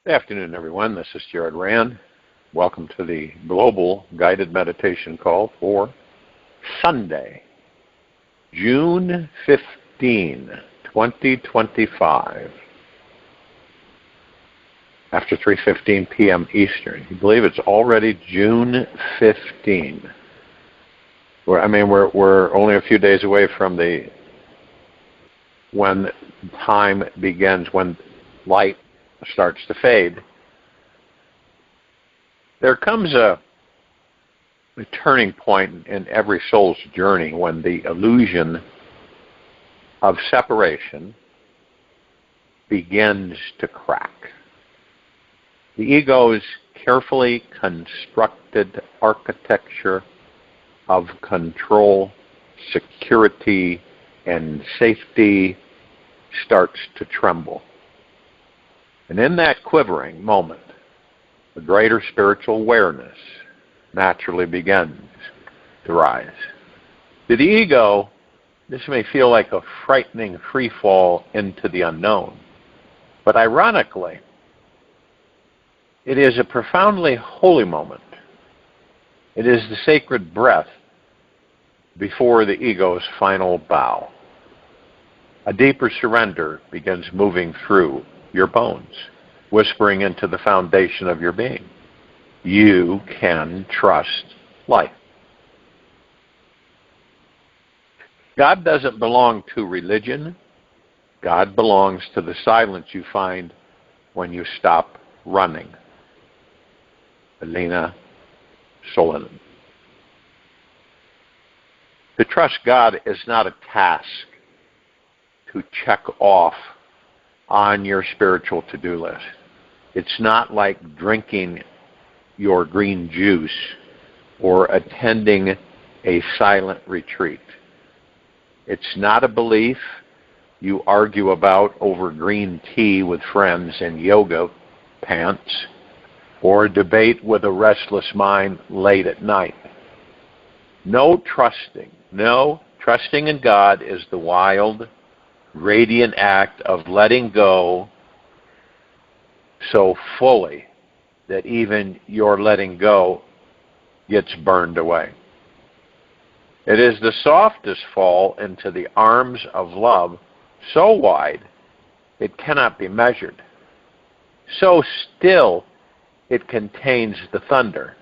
Good afternoon, everyone. This is RAND. Welcome to the Global Guided Meditation Call for Sunday, June 15, 2025. After 3:15 p.m. Eastern. You believe it's already June 15. We're only a few days away from when time begins, when light starts to fade. There comes a turning point in every soul's journey when the illusion of separation begins to crack. The ego's carefully constructed architecture of control, security, and safety starts to tremble. And in that quivering moment, a greater spiritual awareness naturally begins to rise. To the ego, this may feel like a frightening free fall into the unknown. But ironically, it is a profoundly holy moment. It is the sacred breath before the ego's final bow. A deeper surrender begins moving through your bones, whispering into the foundation of your being. You can trust life. God doesn't belong to religion. God belongs to the silence you find when you stop running. Elena Solonen. To trust God is not a task to check off on your spiritual to-do list. It's not like drinking your green juice or attending a silent retreat. It's not a belief you argue about over green tea with friends in yoga pants or a debate with a restless mind late at night. No, trusting in God is the wild, radiant act of letting go so fully that even your letting go gets burned away. It is the softest fall into the arms of love, so wide it cannot be measured, so still it contains the thunder,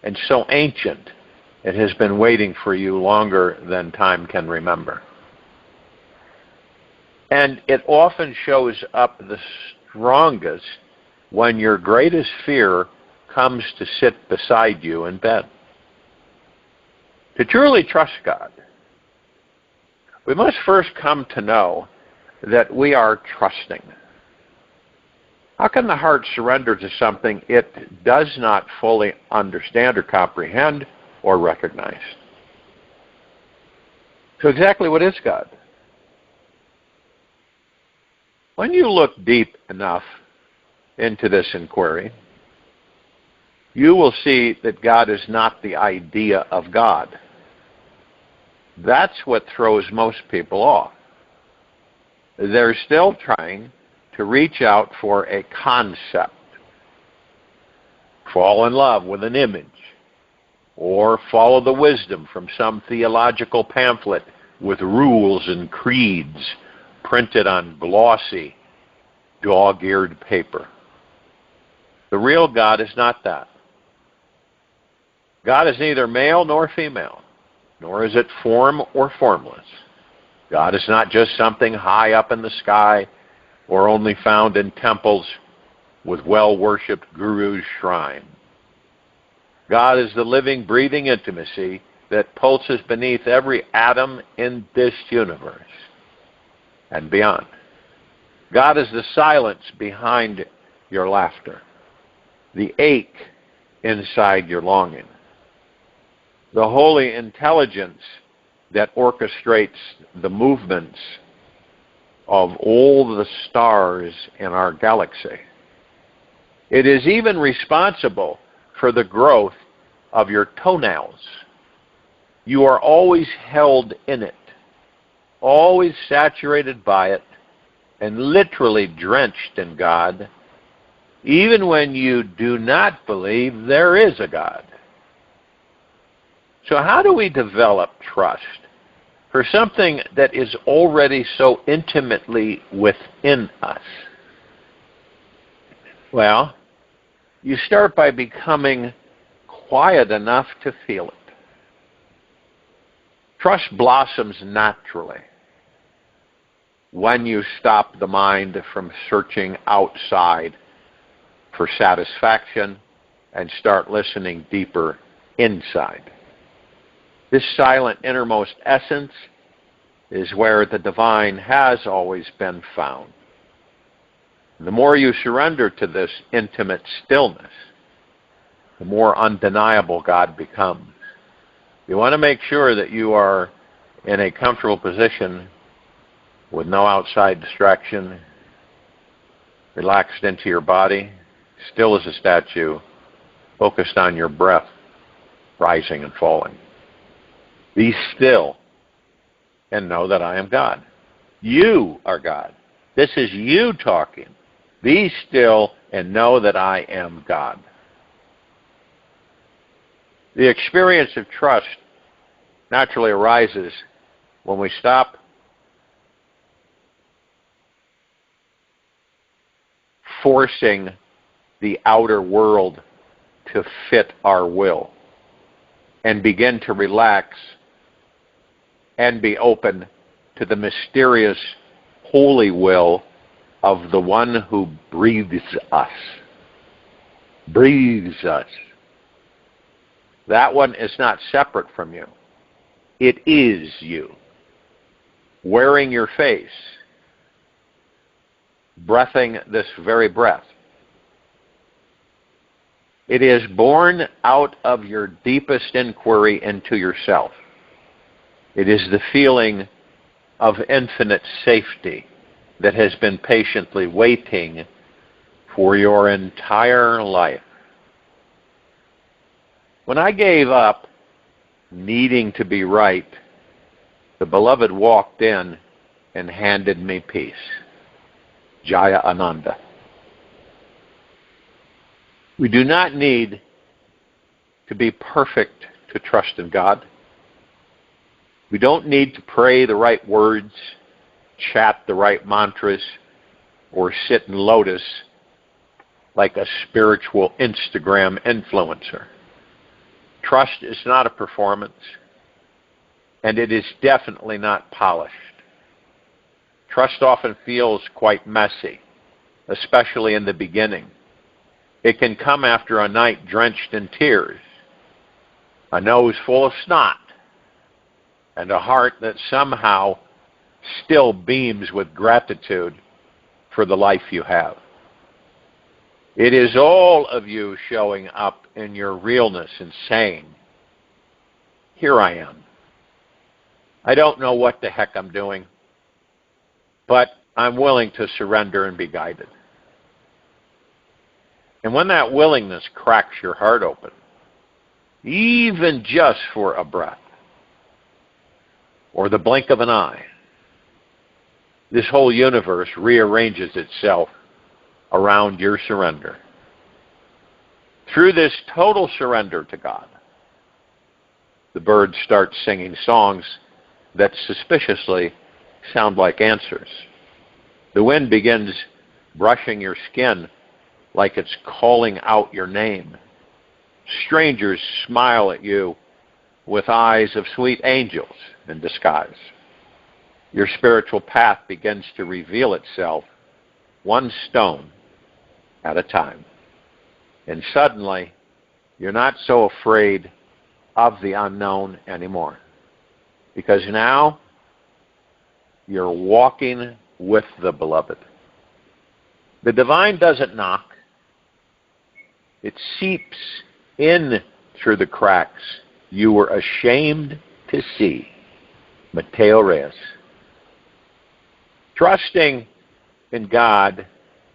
and so ancient it has been waiting for you longer than time can remember. And it often shows up the strongest when your greatest fear comes to sit beside you in bed. To truly trust God, we must first come to know that we are trusting. How can the heart surrender to something it does not fully understand or comprehend or recognize? So exactly what is God? When you look deep enough into this inquiry, you will see that God is not the idea of God. That's what throws most people off. They're still trying to reach out for a concept, fall in love with an image, or follow the wisdom from some theological pamphlet with rules and creeds printed on glossy, dog-eared paper. The real God is not that. God is neither male nor female, nor is it form or formless. God is not just something high up in the sky or only found in temples with well-worshipped gurus' shrine. God is the living, breathing intimacy that pulses beneath every atom in this universe and beyond. God is the silence behind your laughter, the ache inside your longing, the holy intelligence that orchestrates the movements of all the stars in our galaxy. It is even responsible for the growth of your toenails. You are always held in it, always saturated by it, and literally drenched in God even when you do not believe there is a God. So how do we develop trust for something that is already so intimately within us? Well, you start by becoming quiet enough to feel it. Trust blossoms naturally when you stop the mind from searching outside for satisfaction and start listening deeper inside. This silent innermost essence is where the divine has always been found. The more you surrender to this intimate stillness, the more undeniable God becomes. You want to make sure that you are in a comfortable position with no outside distraction, relaxed into your body, still as a statue, focused on your breath, rising and falling. Be still and know that I am God. You are God. This is you talking. Be still and know that I am God. The experience of trust naturally arises when we stop forcing the outer world to fit our will and begin to relax and be open to the mysterious holy will of the one who breathes us. Breathes us. That one is not separate from you. It is you, wearing your face, breathing this very breath. It is born out of your deepest inquiry into yourself. It is the feeling of infinite safety that has been patiently waiting for your entire life. When I gave up needing to be right, the beloved walked in and handed me peace. Jaya Ananda. We do not need to be perfect to trust in God. We don't need to pray the right words, chant the right mantras, or sit in lotus like a spiritual Instagram influencer. Trust is not a performance, and it is definitely not polished. Trust often feels quite messy, especially in the beginning. It can come after a night drenched in tears, a nose full of snot, and a heart that somehow still beams with gratitude for the life you have. It is all of you showing up in your realness and saying, here I am. I don't know what the heck I'm doing, but I'm willing to surrender and be guided. And when that willingness cracks your heart open, even just for a breath, or the blink of an eye, this whole universe rearranges itself around your surrender. Through this total surrender to God, the birds start singing songs that suspiciously sound like answers. The wind begins brushing your skin like it's calling out your name. Strangers smile at you with eyes of sweet angels in disguise. Your spiritual path begins to reveal itself one stone at a time. And suddenly, you're not so afraid of the unknown anymore. Because now, you're walking with the beloved. The divine doesn't knock. It seeps in through the cracks you were ashamed to see. Mateo Reyes. Trusting in God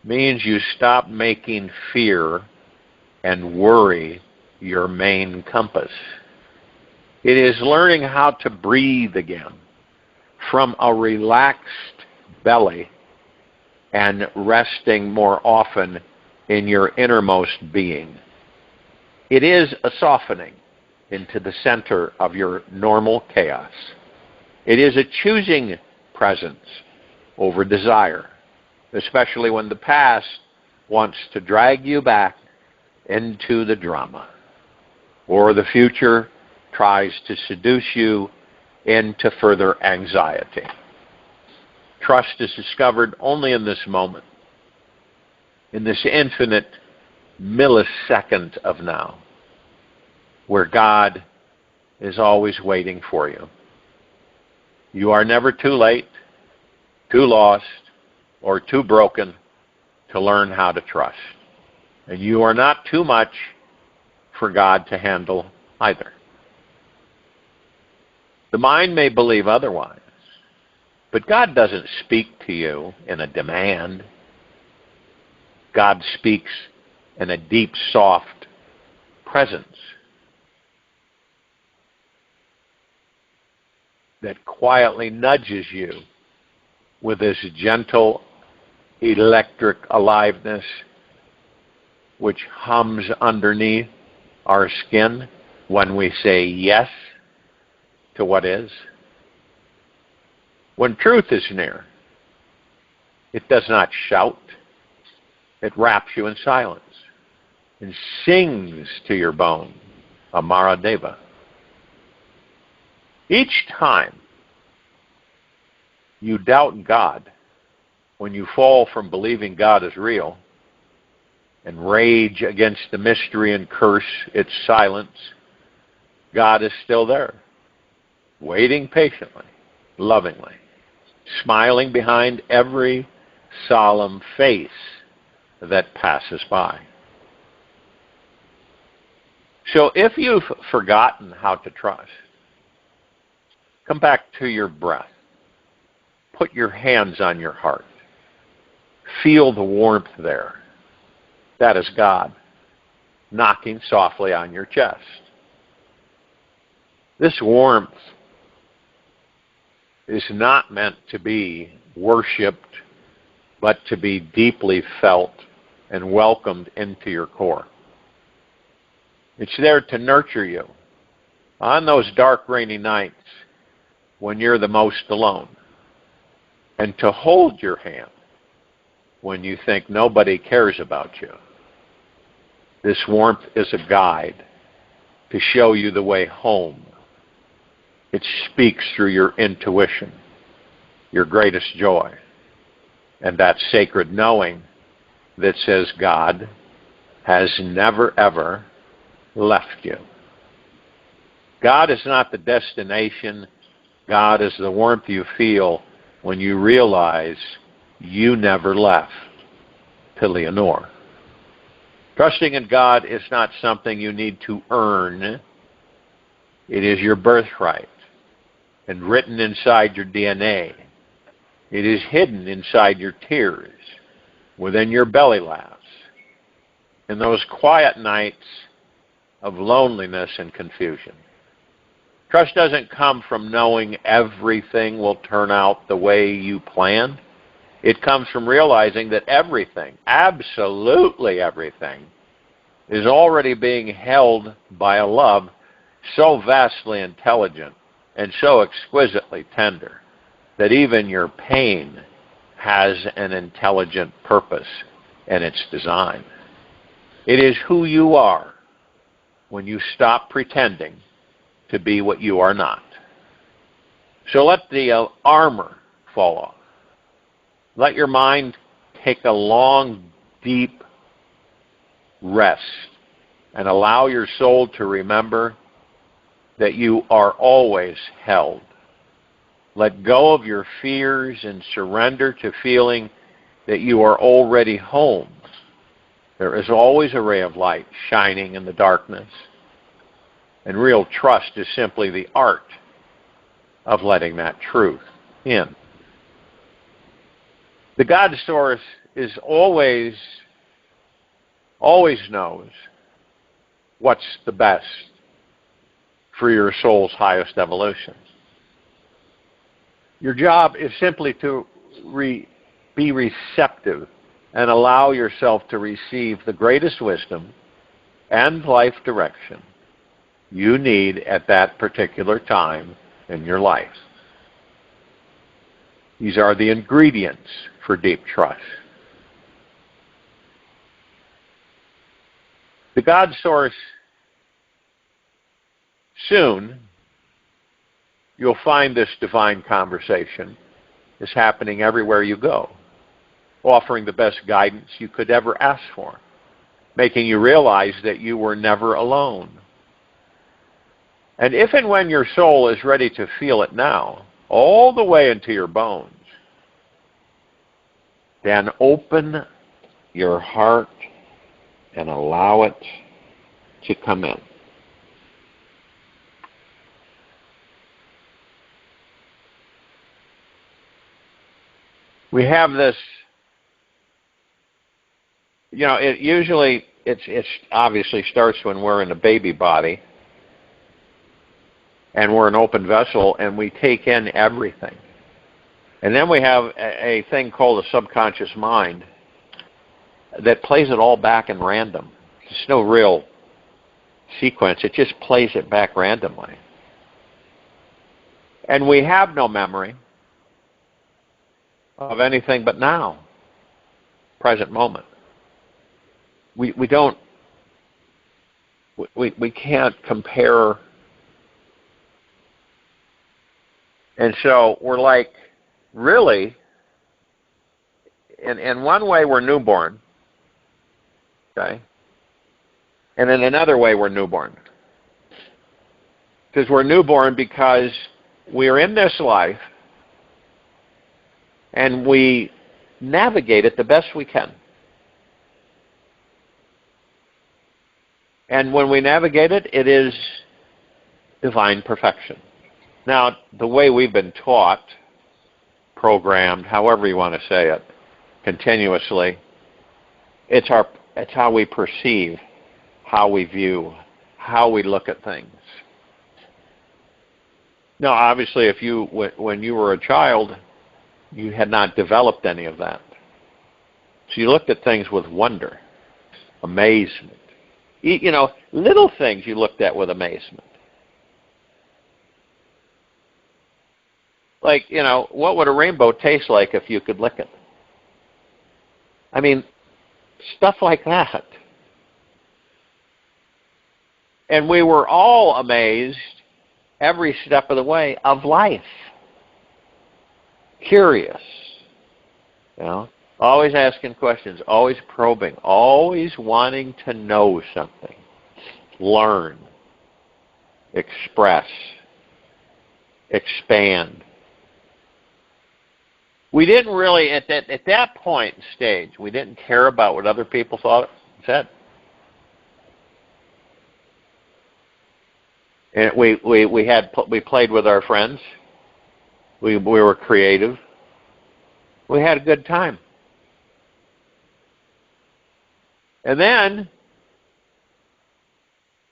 means you stop making fear and worry your main compass. It is learning how to breathe again from a relaxed belly and resting more often in your innermost being. It is a softening into the center of your normal chaos. It is a choosing presence over desire, especially when the past wants to drag you back into the drama, or the future tries to seduce you into further anxiety. Trust is discovered only in this moment, in this infinite millisecond of now, where God is always waiting for you. You are never too late, too lost, or too broken to learn how to trust. And you are not too much for God to handle either. The mind may believe otherwise, but God doesn't speak to you in a demand. God speaks in a deep, soft presence that quietly nudges you with this gentle electric aliveness which hums underneath our skin when we say yes to what is. When truth is near, it does not shout. It wraps you in silence and sings to your bone, Amara Deva. Each time you doubt God, when you fall from believing God is real and rage against the mystery and curse its silence, God is still there, waiting patiently, lovingly, smiling behind every solemn face that passes by. So if you've forgotten how to trust, come back to your breath. Put your hands on your heart. Feel the warmth there. That is God knocking softly on your chest. This warmth is not meant to be worshipped, but to be deeply felt and welcomed into your core. It's there to nurture you on those dark, rainy nights when you're the most alone, and to hold your hand when you think nobody cares about you. This warmth is a guide to show you the way home. It speaks through your intuition, your greatest joy, and that sacred knowing that says God has never, ever left you. God is not the destination. God is the warmth you feel when you realize you never left. To Leonore. Trusting in God is not something you need to earn. It is your birthright and written inside your DNA. It is hidden inside your tears, within your belly laughs, in those quiet nights of loneliness and confusion. Trust doesn't come from knowing everything will turn out the way you planned. It comes from realizing that everything, absolutely everything, is already being held by a love so vastly intelligent and so exquisitely tender that even your pain has an intelligent purpose in its design. It is who you are when you stop pretending to be what you are not. So let the armor fall off. Let your mind take a long, deep rest and allow your soul to remember that you are always held. Let go of your fears and surrender to feeling that you are already home. There is always a ray of light shining in the darkness. And real trust is simply the art of letting that truth in. The God source is always knows what's the best for your soul's highest evolution. Your job is simply to be receptive and allow yourself to receive the greatest wisdom and life direction you need at that particular time in your life. These are the ingredients for deep trust. The God Source, soon you'll find this divine conversation is happening everywhere you go, offering the best guidance you could ever ask for, making you realize that you were never alone. And if and when your soul is ready to feel it now, all the way into your bones, then open your heart and allow it to come in. We have this, it obviously starts when we're in a baby body and we're an open vessel and we take in everything. And then we have a thing called a subconscious mind that plays it all back in random. There's no real sequence. It just plays it back randomly. And we have no memory of anything but now, present moment. We can't compare. And so we're like, really, in one way we're newborn, okay? And in another way we're newborn. Because we're newborn because we're in this life and we navigate it the best we can. And when we navigate it, it is divine perfection. Now, the way we've been taught, programmed, however you want to say it, continuously, it's how we perceive, how we view, how we look at things. Now, obviously, when you were a child, you had not developed any of that. So you looked at things with wonder, amazement. Little things you looked at with amazement. Like, what would a rainbow taste like if you could lick it? I mean, stuff like that. And we were all amazed every step of the way of life. Curious. Always asking questions, always probing, always wanting to know something, learn, express, expand. We didn't really, at that point in stage, we didn't care about what other people thought said. And we played with our friends. We were creative. We had a good time. And then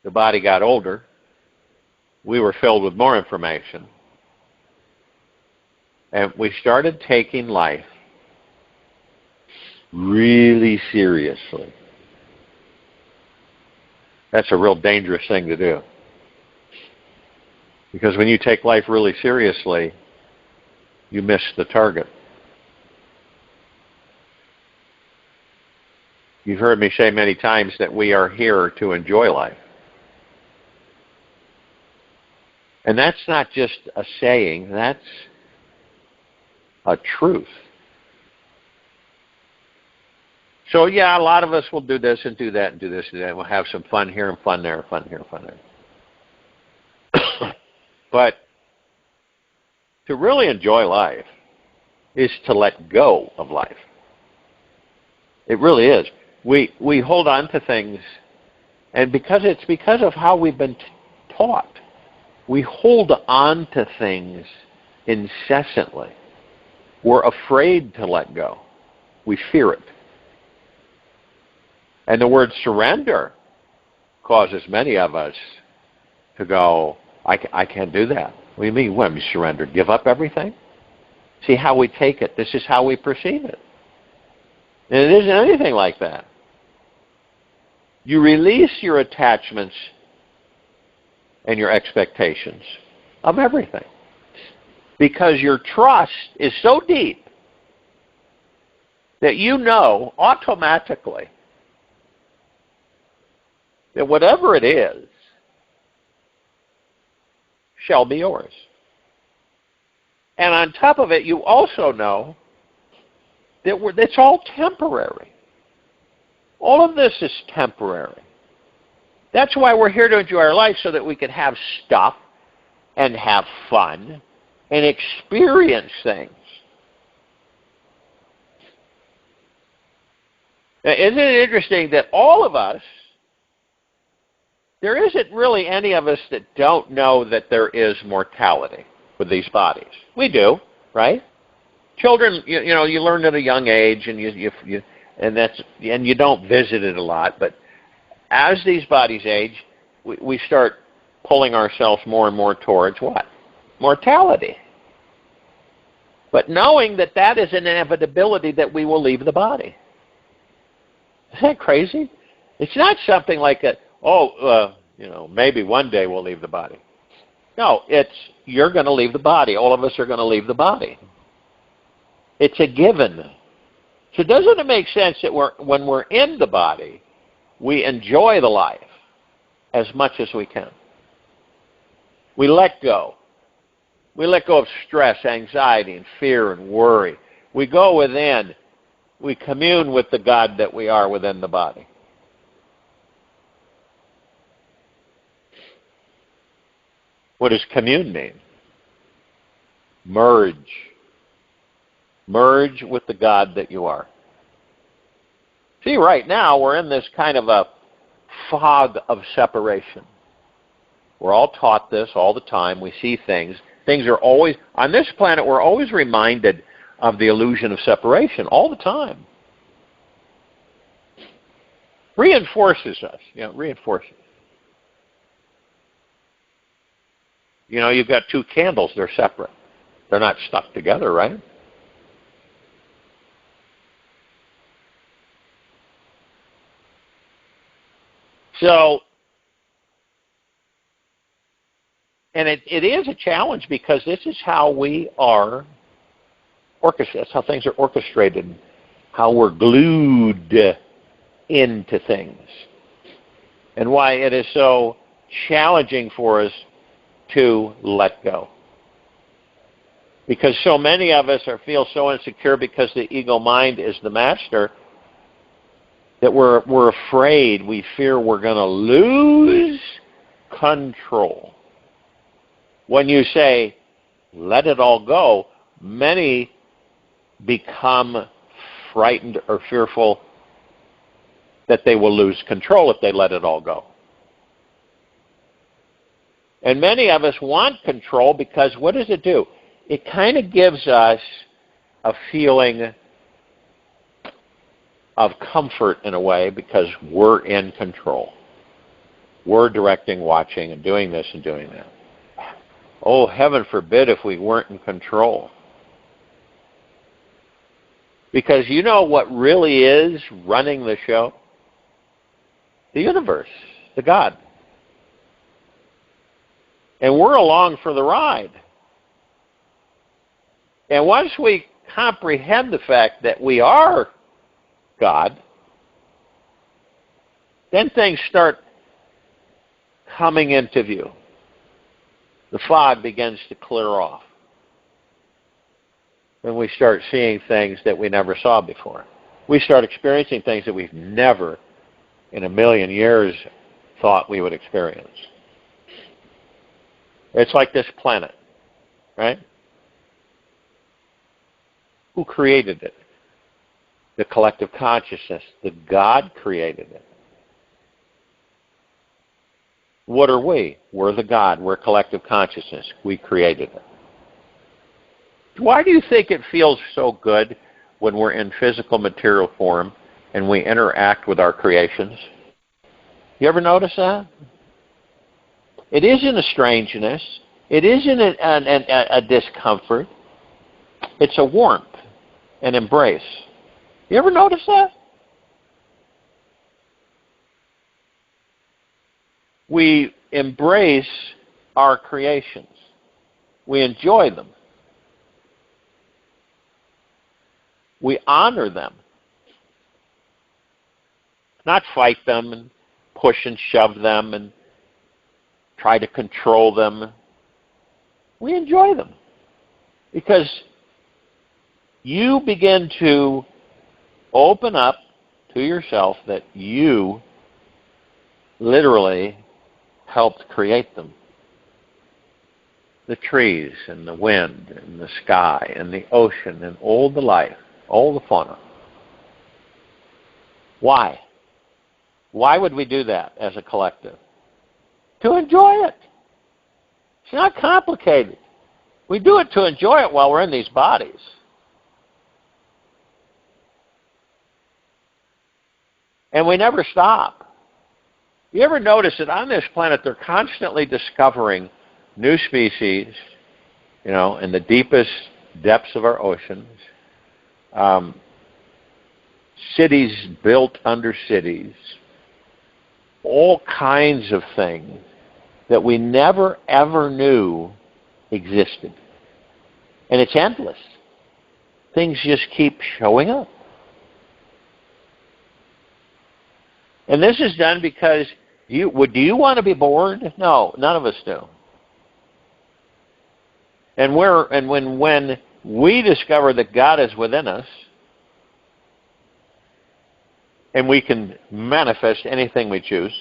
the body got older. We were filled with more information. And we started taking life really seriously. That's a real dangerous thing to do. Because when you take life really seriously, you miss the target. You've heard me say many times that we are here to enjoy life. And that's not just a saying, that's a truth. So yeah, a lot of us will do this and do that and do this and that. We'll have some fun here and fun there, fun here and fun there. But to really enjoy life is to let go of life. It really is. We hold on to things, and it's because of how we've been taught. We hold on to things incessantly. We're afraid to let go. We fear it. And the word surrender causes many of us to go, I can't do that. What do you mean? What, surrender? Give up everything? See how we take it. This is how we perceive it. And it isn't anything like that. You release your attachments and your expectations of everything. Because your trust is so deep that you know automatically that whatever it is shall be yours. And on top of it, you also know that it's all temporary. All of this is temporary. That's why we're here to enjoy our life, so that we can have stuff and have fun and experience things. Now, isn't it interesting that all of us, there isn't really any of us that don't know that there is mortality with these bodies. We do, right? Children, you learn at a young age, and you don't visit it a lot. But as these bodies age, we start pulling ourselves more and more towards what? Mortality. But knowing that that is an inevitability that we will leave the body. Isn't that crazy? It's not something like maybe one day we'll leave the body. No, it's you're going to leave the body. All of us are going to leave the body. It's a given. So doesn't it make sense that when we're in the body, we enjoy the life as much as we can? We let go. We let go of stress, anxiety, and fear and worry. We go within. We commune with the God that we are within the body. What does commune mean? Merge. Merge with the God that you are. See, right now we're in this kind of a fog of separation. We're all taught this all the time. We see things. Things are always, on this planet, we're always reminded of the illusion of separation all the time. Reinforces us. Reinforces. You've got two candles, they're separate. They're not stuck together, right? So, and it is a challenge, because this is how we are orchestrated. That's how things are orchestrated, how we're glued into things, and why it is so challenging for us to let go. Because so many of us feel so insecure because the ego mind is the master, that we're afraid, we fear we're going to lose control. When you say, let it all go, many become frightened or fearful that they will lose control if they let it all go. And many of us want control, because what does it do? It kind of gives us a feeling of comfort in a way, because we're in control. We're directing, watching, and doing this and doing that. Oh, heaven forbid if we weren't in control. Because you know what really is running the show? The universe, the God. And we're along for the ride. And once we comprehend the fact that we are God, then things start coming into view. The fog begins to clear off. And we start seeing things that we never saw before. We start experiencing things that we've never in a million years thought we would experience. It's like this planet, right? Who created it? The collective consciousness. The God created it. What are we? We're the God. We're collective consciousness. We created it. Why do you think it feels so good when we're in physical material form and we interact with our creations? You ever notice that? It isn't a strangeness. It isn't a discomfort. It's a warmth, an embrace. You ever notice that? We embrace our creations. We enjoy them. We honor them. Not fight them and push and shove them and try to control them. We enjoy them because you begin to open up to yourself that you literally helped create them. The trees and the wind and the sky and the ocean and all the life, all the fauna. Why? Why would we do that as a collective? To enjoy it. It's not complicated. We do it to enjoy it while we're in these bodies. And we never stop. You ever notice that on this planet they're constantly discovering new species, in the deepest depths of our oceans, cities built under cities, all kinds of things that we never ever knew existed. And it's endless. Things just keep showing up. And this is done because do you want to be bored? No, none of us do. And when we discover that God is within us, and we can manifest anything we choose,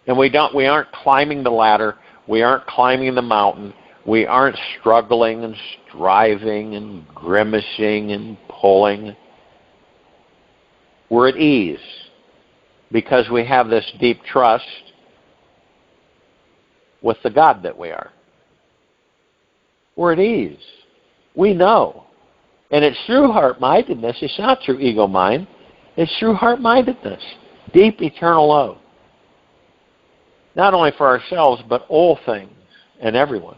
and we aren't climbing the ladder, we aren't climbing the mountain, we aren't struggling and striving and grimacing and pulling. We're at ease because we have this deep trust with the God that we are. We're at ease. We know. And it's through heart-mindedness. It's not through ego-mind. It's through heart-mindedness. Deep, eternal love. Not only for ourselves, but all things and everyone.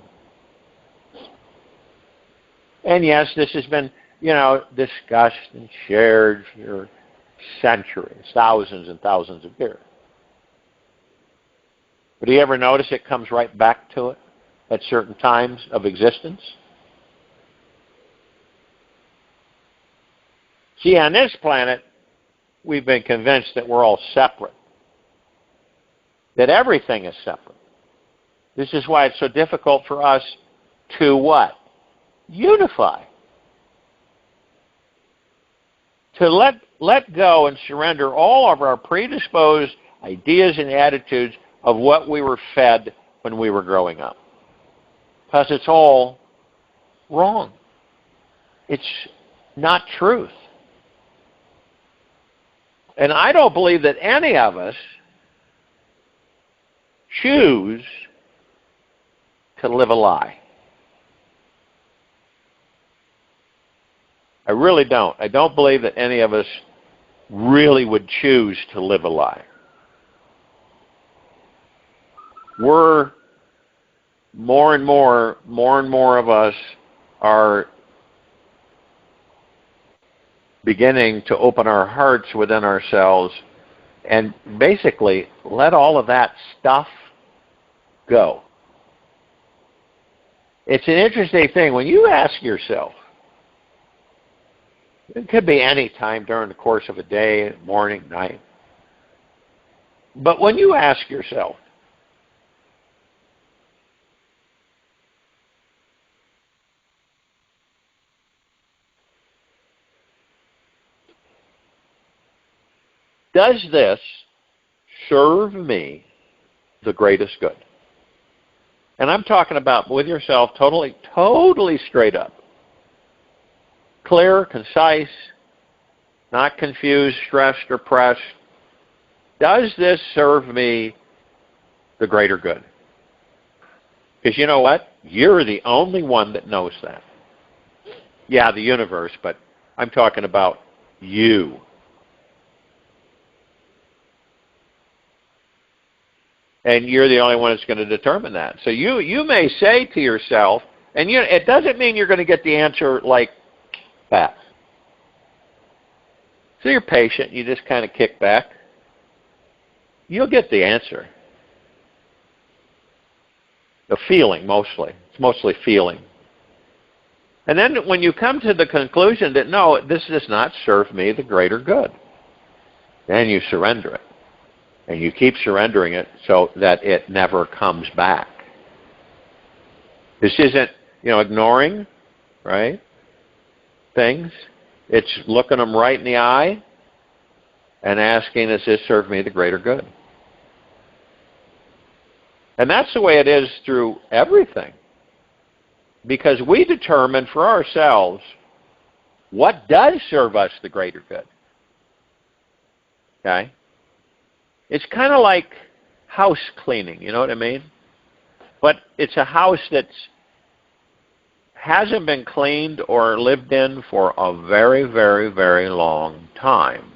And yes, this has been, discussed and shared for centuries, thousands and thousands of years. But do you ever notice it comes right back to it at certain times of existence? See, on this planet, we've been convinced that we're all separate, that everything is separate. This is why it's so difficult for us to what? Unify. To let go and surrender all of our predisposed ideas and attitudes of what we were fed when we were growing up. Because it's all wrong. It's not truth. And I don't believe that any of us choose to live a lie. I really don't. I don't believe that any of us really would choose to live a lie. We're more and more of us are beginning to open our hearts within ourselves and basically let all of that stuff go. It's an interesting thing. When you ask yourself, it could be any time during the course of a day, morning, night. But when you ask yourself, does this serve me the greatest good? And I'm talking about with yourself totally straight up. Clear, concise, not confused, stressed, or pressed. Does this serve me the greater good? Because you know what? You're the only one that knows that. Yeah, the universe, but I'm talking about you. And you're the only one that's going to determine that. So you may say to yourself, and it doesn't mean you're going to get the answer like that. So you're patient. You just kind of kick back. You'll get the answer. The feeling, mostly. It's mostly feeling. And then when you come to the conclusion that, no, this does not serve me the greater good, then you surrender it. And you keep surrendering it so that it never comes back. This isn't, ignoring, right, things. It's looking them right in the eye and asking, does this serve me the greater good? And that's the way it is through everything. Because we determine for ourselves what does serve us the greater good. Okay? It's kind of like house cleaning, you know what I mean? But it's a house that hasn't been cleaned or lived in for a very, very, very long time.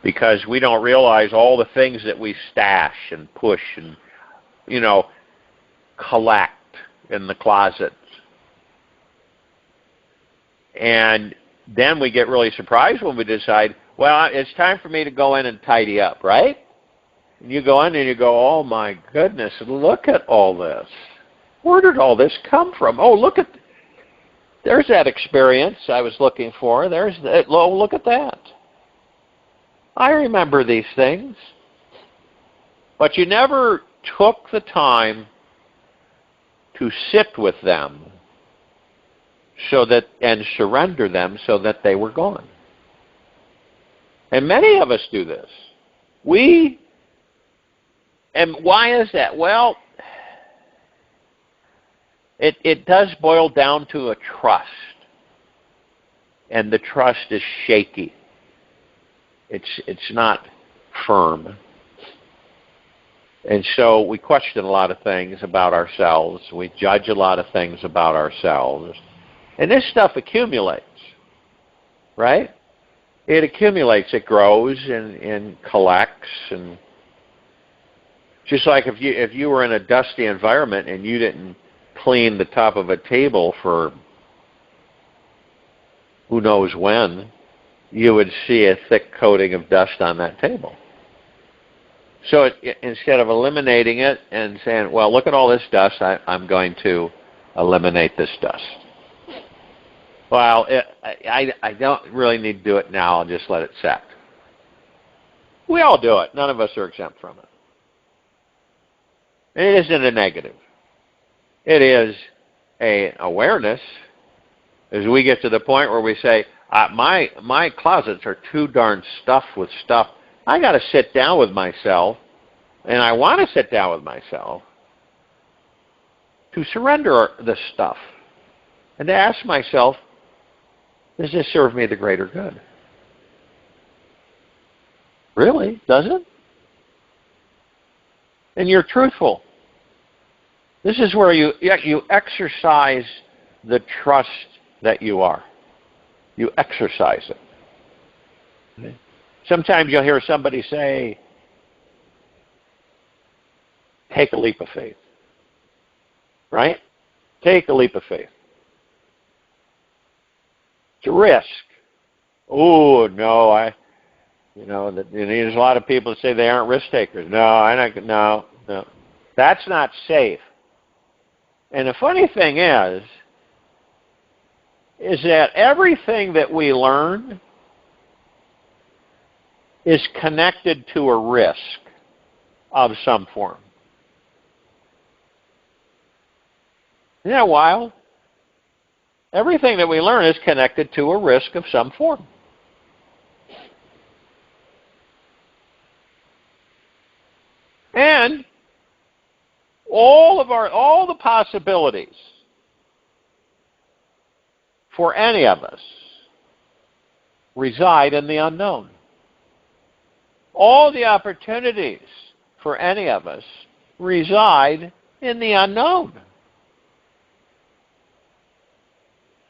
Because we don't realize all the things that we stash and push and, collect in the closets. And then we get really surprised when we decide, well, it's time for me to go in and tidy up, right? And you go in and you go, oh my goodness, look at all this. Where did all this come from? Oh, there's that experience I was looking for. Look at that. I remember these things. But you never took the time to sit with them and surrender them so that they were gone. And many of us do this. And why is that? Well, it does boil down to a trust. And the trust is shaky. It's not firm. And so we question a lot of things about ourselves. We judge a lot of things about ourselves. And this stuff accumulates, right? It accumulates, it grows and collects. And just like if you were in a dusty environment and you didn't clean the top of a table for who knows when, you would see a thick coating of dust on that table. So instead of eliminating it and saying, well, look at all this dust, I'm going to eliminate this dust. Well, I don't really need to do it now. I'll just let it set. We all do it. None of us are exempt from it. And it isn't a negative. It is an awareness as we get to the point where we say, my closets are too darn stuffed with stuff. I got to sit down with myself, and I want to sit down with myself to surrender the stuff and to ask myself, does this serve me the greater good? Really? Does it? And you're truthful. This is where you exercise the trust that you are. You exercise it. Okay. Sometimes you'll hear somebody say, take a leap of faith. Right? Take a leap of faith. It's a risk. Oh, no, there's a lot of people that say they aren't risk takers. No. That's not safe. And the funny thing is that everything that we learn is connected to a risk of some form. Isn't that wild? Everything that we learn is connected to a risk of some form. And all the possibilities for any of us reside in the unknown. All the opportunities for any of us reside in the unknown.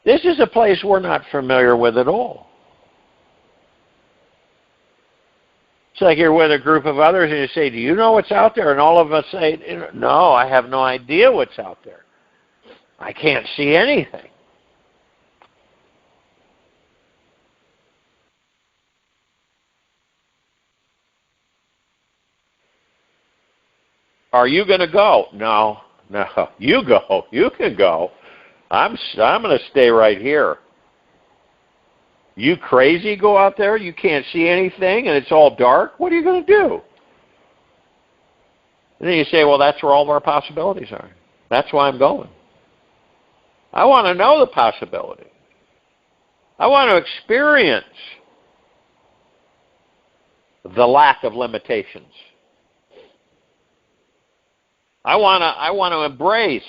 This is a place we're not familiar with at all. It's like you're with a group of others and you say, do you know what's out there? And all of us say, no, I have no idea what's out there. I can't see anything. Are you going to go? No. You go. You can go. I'm going to stay right here. You crazy go out there? You can't see anything and it's all dark? What are you going to do? And then you say, well, that's where all of our possibilities are. That's why I'm going. I want to know the possibility. I want to experience the lack of limitations. I want to embrace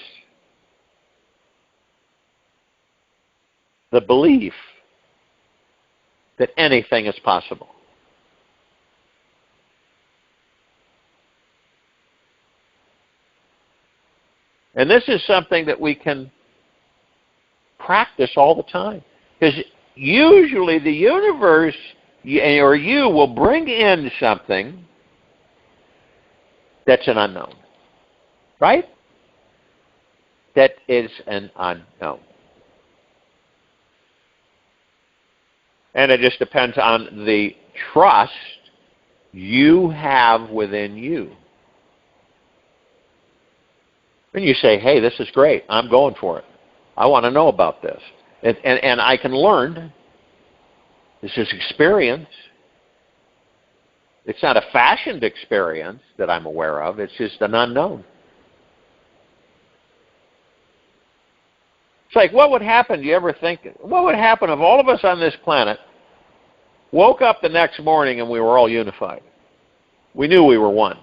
the belief that anything is possible. And this is something that we can practice all the time. Because usually the universe or you will bring in something that's an unknown. Right? That is an unknown. And it just depends on the trust you have within you. And you say, hey, this is great. I'm going for it. I want to know about this. And I can learn. This is experience. It's not a fashioned experience that I'm aware of. It's just an unknown. It's like, what would happen, do you ever think, what would happen if all of us on this planet woke up the next morning and we were all unified? We knew we were one.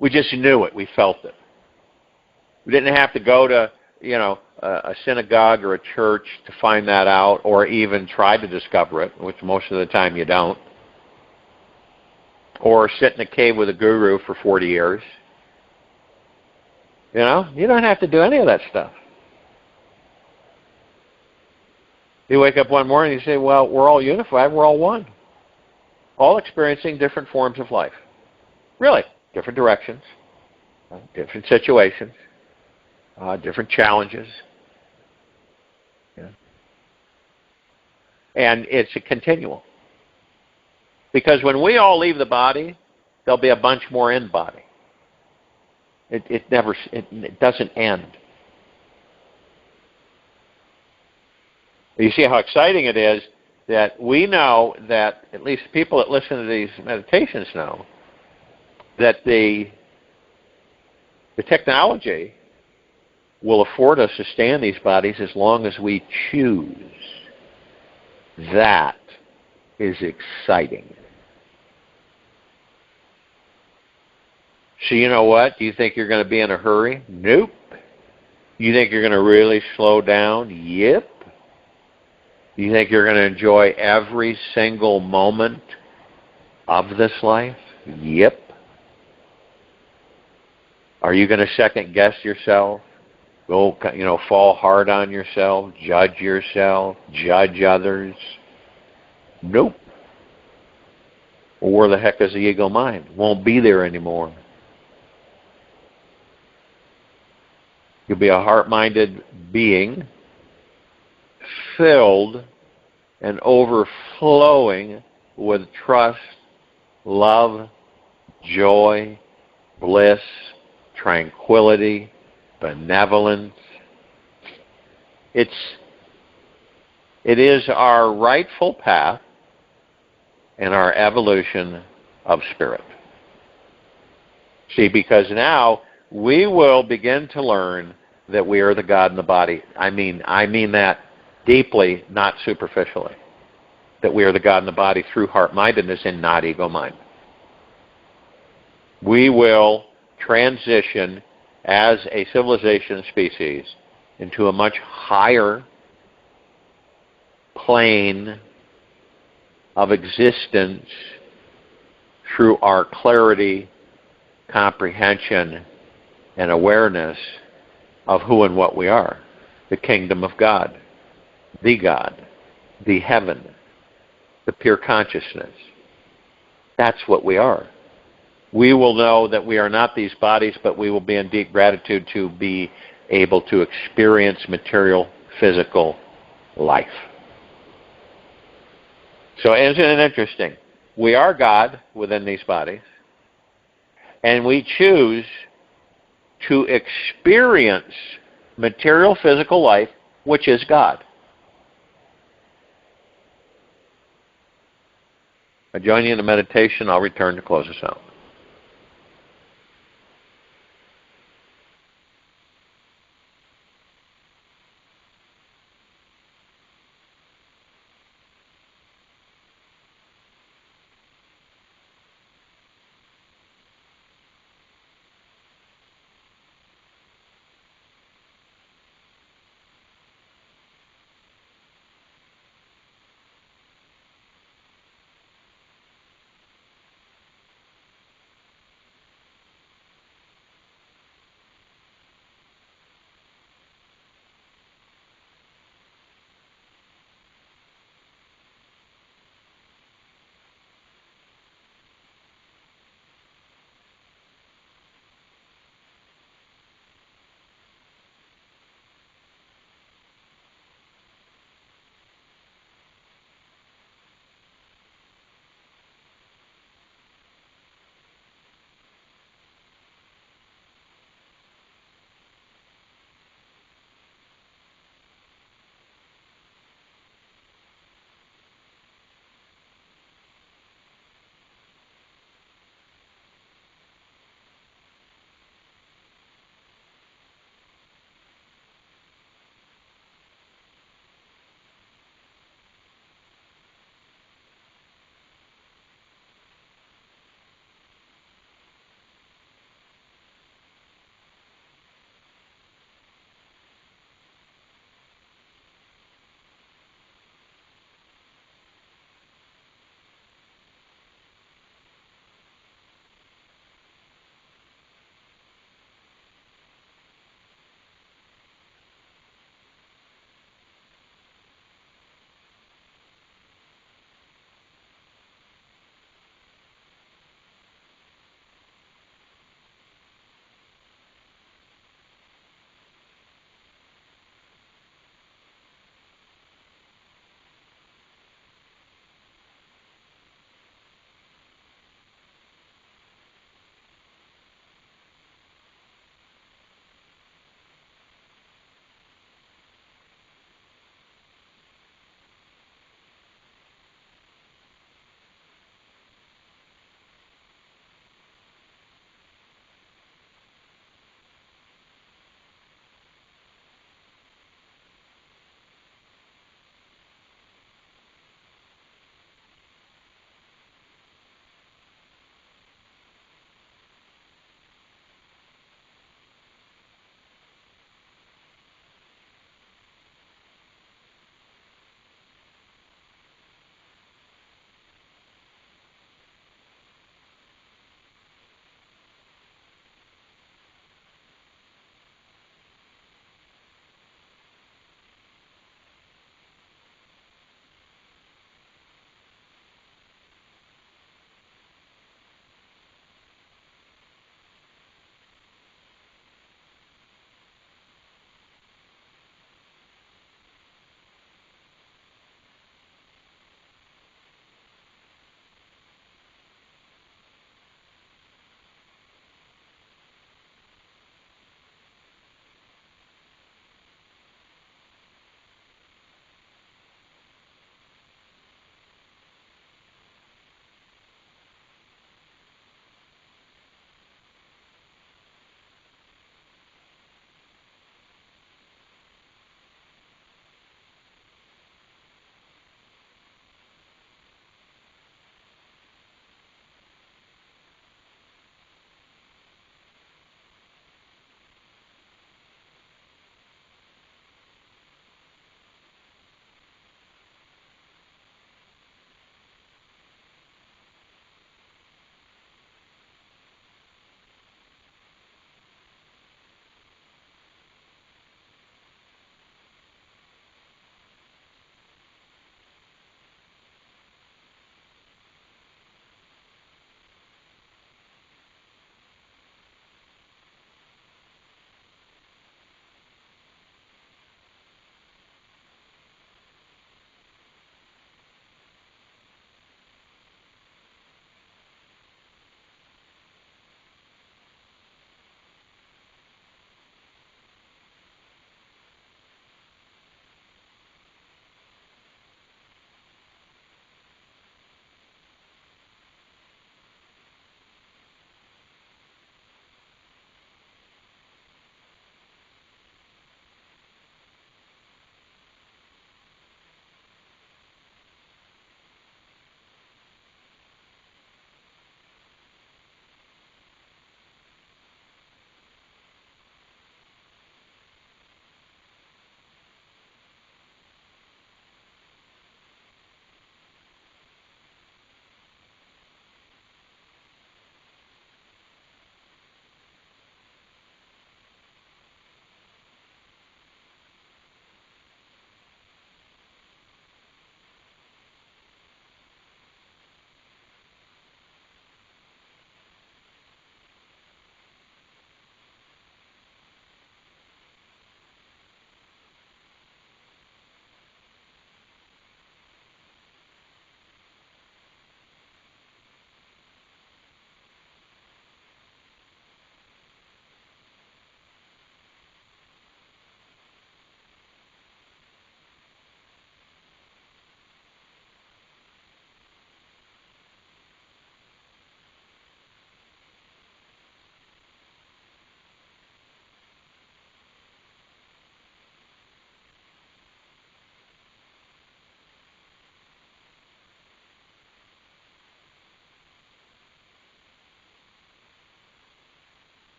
We just knew it. We felt it. We didn't have to go to, a synagogue or a church to find that out, or even try to discover it, which most of the time you don't. Or sit in a cave with a guru for 40 years. You don't have to do any of that stuff. You wake up one morning and you say, well, we're all unified, we're all one. All experiencing different forms of life. Really, different directions, different situations, different challenges. And it's a continuum. Because when we all leave the body, there'll be a bunch more in body. It doesn't end. You see how exciting it is that we know that, at least people that listen to these meditations know, that the technology will afford us to stay in these bodies as long as we choose. That is exciting. So you know what? Do you think you're going to be in a hurry? Nope. You think you're going to really slow down? Yep. You think you're going to enjoy every single moment of this life? Yep. Are you going to second guess yourself? Go, fall hard on yourself, judge others? Nope. Well, where the heck is the ego mind? Won't be there anymore. You'll be a heart-minded being, filled and overflowing with trust, love, joy, bliss, tranquility, benevolence. It is our rightful path and our evolution of spirit. See, because now we will begin to learn that we are the God in the body. I mean that deeply, not superficially. That we are the God in the body through heart-mindedness and not ego-mind. We will transition as a civilization species into a much higher plane of existence through our clarity, comprehension, and awareness of who and what we are. The kingdom of God, the heaven, the pure consciousness. That's what we are. We will know that we are not these bodies, but we will be in deep gratitude to be able to experience material, physical life. So isn't it interesting? We are God within these bodies, and we choose to experience material physical life, which is God. I join you in the meditation. I'll return to close us out.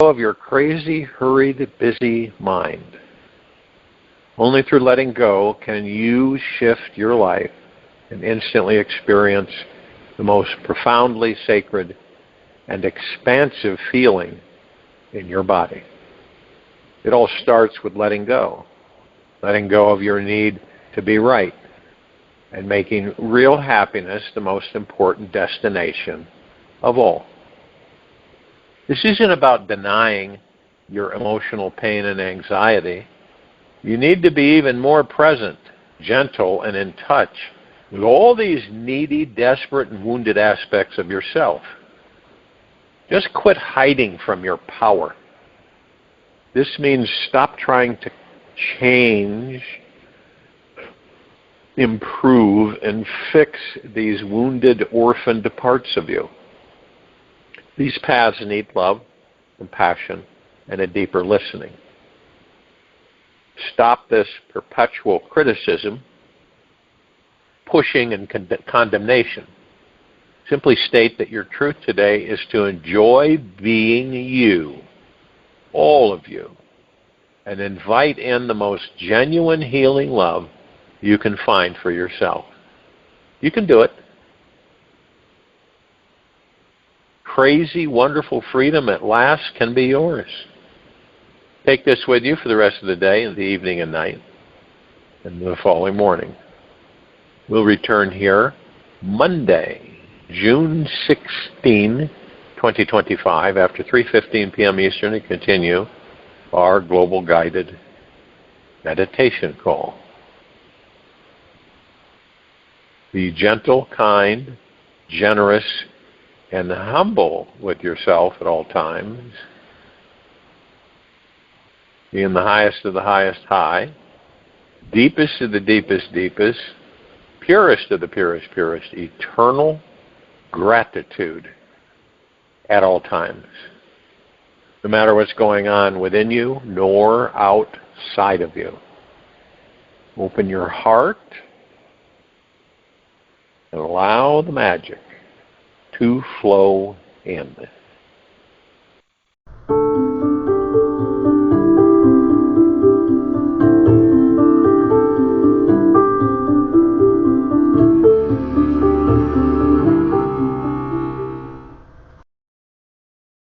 of your crazy, hurried, busy mind. Only through letting go can you shift your life and instantly experience the most profoundly sacred and expansive feeling in your body. It all starts with letting go of your need to be right, and making real happiness the most important destination of all. This isn't about denying your emotional pain and anxiety. You need to be even more present, gentle, and in touch with all these needy, desperate, and wounded aspects of yourself. Just quit hiding from your power. This means stop trying to change, improve, and fix these wounded, orphaned parts of you. These paths need love, compassion, and a deeper listening. Stop this perpetual criticism, pushing, and condemnation. Simply state that your truth today is to enjoy being you, all of you, and invite in the most genuine healing love you can find for yourself. You can do it. Crazy, wonderful freedom at last can be yours. Take this with you for the rest of the day and the evening and night and the following morning. We'll return here Monday, June 16, 2025, after 3:15 p.m. Eastern, to continue our global guided meditation call. Be gentle, kind, generous, and humble with yourself at all times. Be in the highest of the highest high, deepest of the deepest deepest, purest of the purest purest, eternal gratitude at all times. No matter what's going on within you, nor outside of you. Open your heart and allow the magic to flow in.